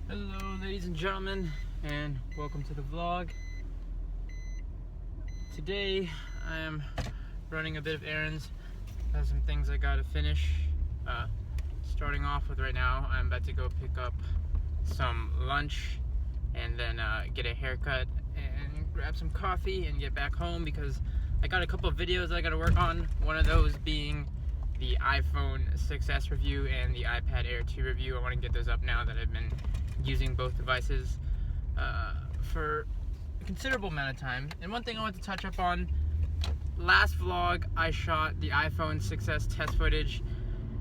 Hello ladies and gentlemen, and welcome to the vlog. Today I am running a bit of errands. I have some things I gotta finish. Starting off with right now, I'm about to go pick up some lunch and then get a haircut and grab some coffee and get back home because I got a couple of videos that I gotta work on. One of those being the iPhone 6s review and the iPad Air 2 review. I want to get those up now that I've been using both devices for a considerable amount of time. And one thing I want to touch up on, last vlog I shot the iPhone 6s test footage.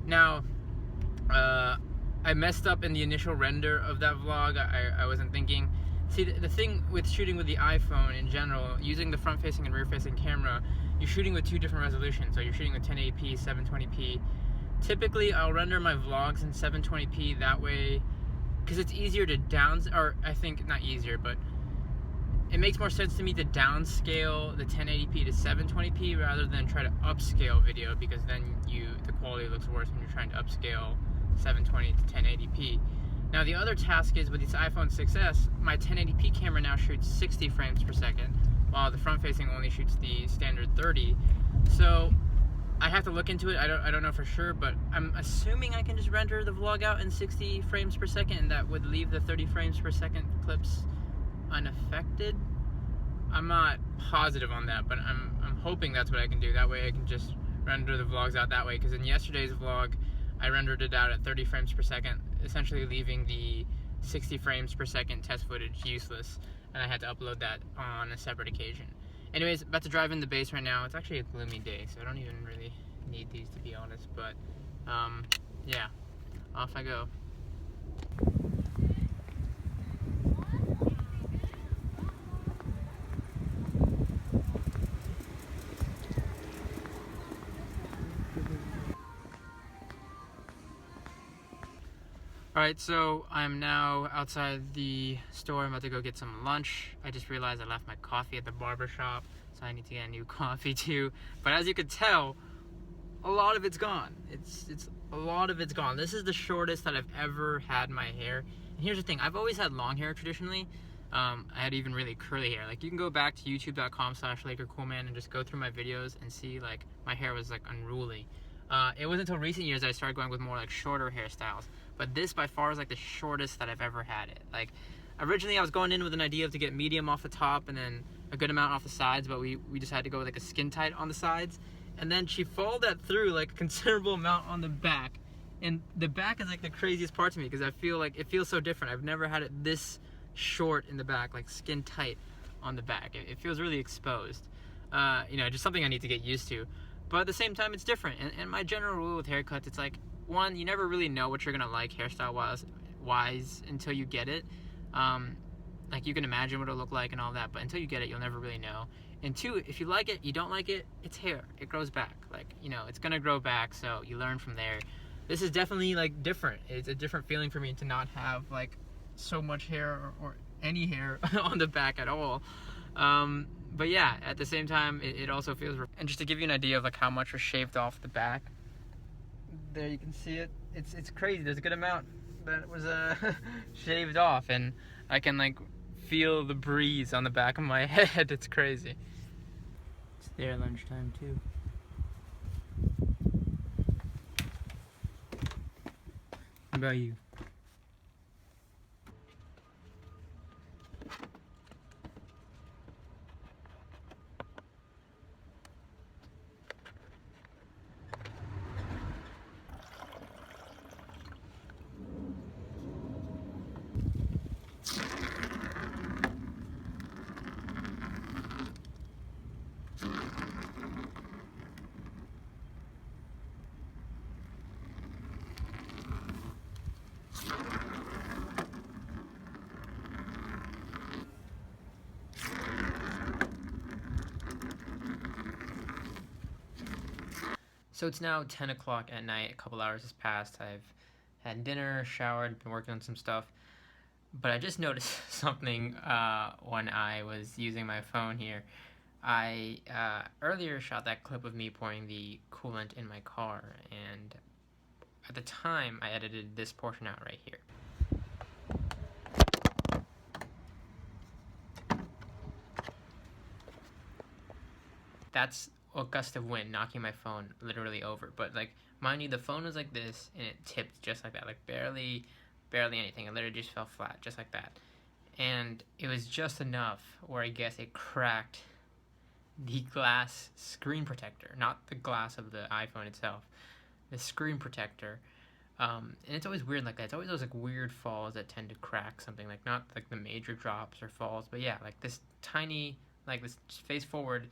Now I messed up in the initial render of that vlog. I wasn't thinking. See, the thing with shooting with the iPhone in general, using the front-facing and rear-facing camera, you're shooting with two different resolutions. So you're shooting with 1080p, 720p. Typically, I'll render my vlogs in 720p that way, because it's easier to or I think not easier, but it makes more sense to me to downscale the 1080p to 720p rather than try to upscale video, because then the quality looks worse when you're trying to upscale 720 to 1080p. Now the other task is with this iPhone 6s, my 1080p camera now shoots 60 frames per second, while the front-facing only shoots the standard 30. So I have to look into it. I don't know for sure, but I'm assuming I can just render the vlog out in 60 frames per second, and that would leave the 30 frames per second clips unaffected. I'm not positive on that, but I'm hoping that's what I can do. That way I can just render the vlogs out that way, because in yesterday's vlog, I rendered it out at 30 frames per second, essentially leaving the 60 frames per second test footage useless, and I had to upload that on a separate occasion. Anyways, about to drive in the base right now. It's actually a gloomy day, so I don't even really need these, to be honest, but yeah, off I go. Alright, so I'm now outside the store. I'm about to go get some lunch. I just realized I left my coffee at the barber shop, so I need to get a new coffee too. But as you could tell, a lot of it's gone. It's a lot of it's gone. This is the shortest that I've ever had my hair. And here's the thing, I've always had long hair traditionally. I had even really curly hair. Like, you can go back to youtube.com/LakerCoolman and just go through my videos and see, like, my hair was like unruly. It wasn't until recent years that I started going with more like shorter hairstyles. But this by far is like the shortest that I've ever had it. Like, originally I was going in with an idea to get medium off the top and then a good amount off the sides, but we decided to go with like a skin tight on the sides. And then she followed that through like a considerable amount on the back. And the back is like the craziest part to me, because I feel like it feels so different. I've never had it this short in the back, like skin tight on the back. It feels really exposed. Just something I need to get used to. But at the same time, it's different. And my general rule with haircuts, it's like, one, you never really know what you're gonna like hairstyle wise until you get it. Like, you can imagine what it'll look like and all that, but until you get it, you'll never really know. And two, if you like it, you don't like it, it's hair. It grows back. Like, it's gonna grow back, so you learn from there. This is definitely like different. It's a different feeling for me to not have like so much hair or any hair on the back at all. But yeah, at the same time, it also feels... And just to give you an idea of like how much was shaved off the back, there you can see it. It's crazy. There's a good amount that was shaved off, and I can like feel the breeze on the back of my head. It's crazy. It's their lunchtime too. How about you? So it's now 10 o'clock at night, a couple hours has passed. I've had dinner, showered, been working on some stuff. But I just noticed something when I was using my phone here. I earlier shot that clip of me pouring the coolant in my car, and at the time I edited this portion out right here. that's a gust of wind knocking my phone literally over. But like, mind you, the phone was like this and it tipped just like that, like barely anything. It literally just fell flat, just like that. And it was just enough where I guess it cracked the glass screen protector, not the glass of the iPhone itself, the screen protector. And it's always weird like that. It's always those like weird falls that tend to crack something, like not like the major drops or falls, but yeah, like this tiny, like this face forward,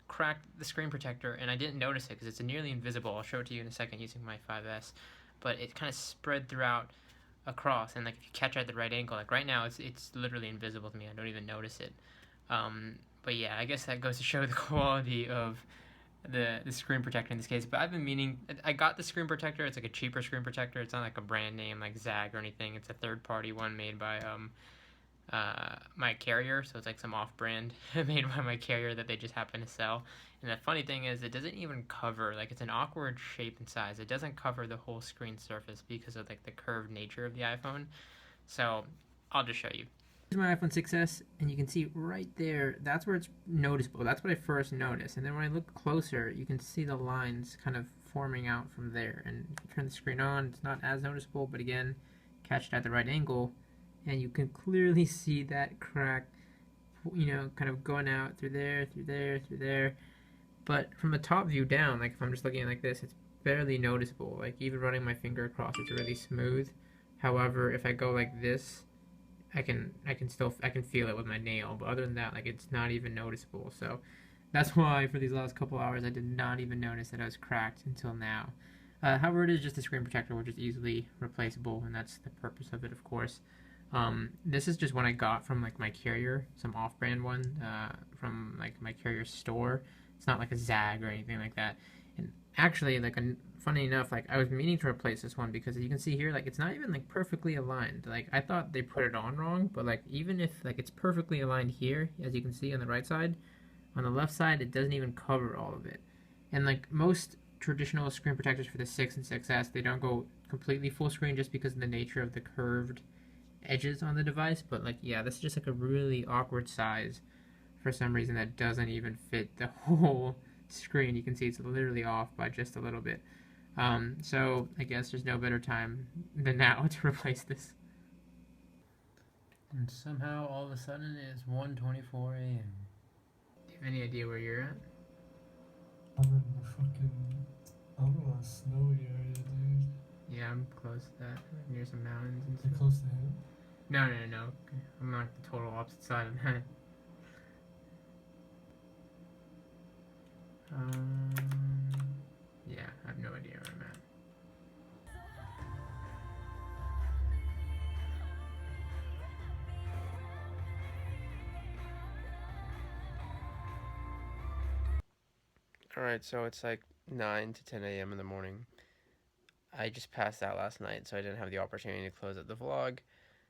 cracked the screen protector, and I didn't notice it because it's nearly invisible. I'll show it to you in a second using my 5S, but it kind of spread throughout across, and like if you catch it at the right angle, like right now, it's literally invisible to me. I don't even notice it. But yeah, I guess that goes to show the quality of the screen protector in this case. But I've been meaning, I got the screen protector. It's like a cheaper screen protector. It's not like a brand name like Zag or anything. It's a third party one made by my carrier, so it's like some off brand made by my carrier that they just happen to sell. And the funny thing is, it doesn't even cover, like, it's an awkward shape and size. It doesn't cover the whole screen surface because of like the curved nature of the iPhone. So I'll just show you. Here's my iPhone 6S, and you can see right there, that's where it's noticeable. That's what I first noticed. And then when I look closer, you can see the lines kind of forming out from there. And if you turn the screen on, it's not as noticeable, but again, catch it at the right angle, and you can clearly see that crack, you know, kind of going out through there, through there, through there. But from a top view down, like if I'm just looking like this, it's barely noticeable. Like even running my finger across, it's really smooth. However, if I go like this, I can feel it with my nail, but other than that, like it's not even noticeable. So that's why for these last couple hours I did not even notice that I was cracked until now. However, it is just a screen protector, which is easily replaceable, and that's the purpose of it, of course. This is just one I got from like my carrier, some off-brand one from like my carrier store. It's not like a Zag or anything like that. And actually, like funny enough, like I was meaning to replace this one because you can see here, like it's not even like perfectly aligned. Like I thought they put it on wrong, but like even if like it's perfectly aligned here, as you can see on the right side, on the left side it doesn't even cover all of it. And like most traditional screen protectors for the 6 and 6S, they don't go completely full screen just because of the nature of the curved edges on the device. But like yeah, this is just like a really awkward size for some reason that doesn't even fit the whole screen. You can see it's literally off by just a little bit. So I guess there's no better time than now to replace this. And somehow all of a sudden it's 1:24 a.m. Do you have any idea where you're at? I'm in the fucking, I don't know, a snowy area, dude. Yeah, I'm close to that, near some mountains and You're stuff. close to him? No. I'm on the total opposite side of that. Yeah, I have no idea where I'm at. Alright, so it's like 9 to 10 a.m. in the morning. I just passed out last night, so I didn't have the opportunity to close out the vlog.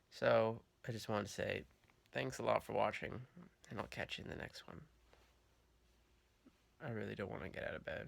So I just wanted to say thanks a lot for watching, and I'll catch you in the next one. I really don't want to get out of bed.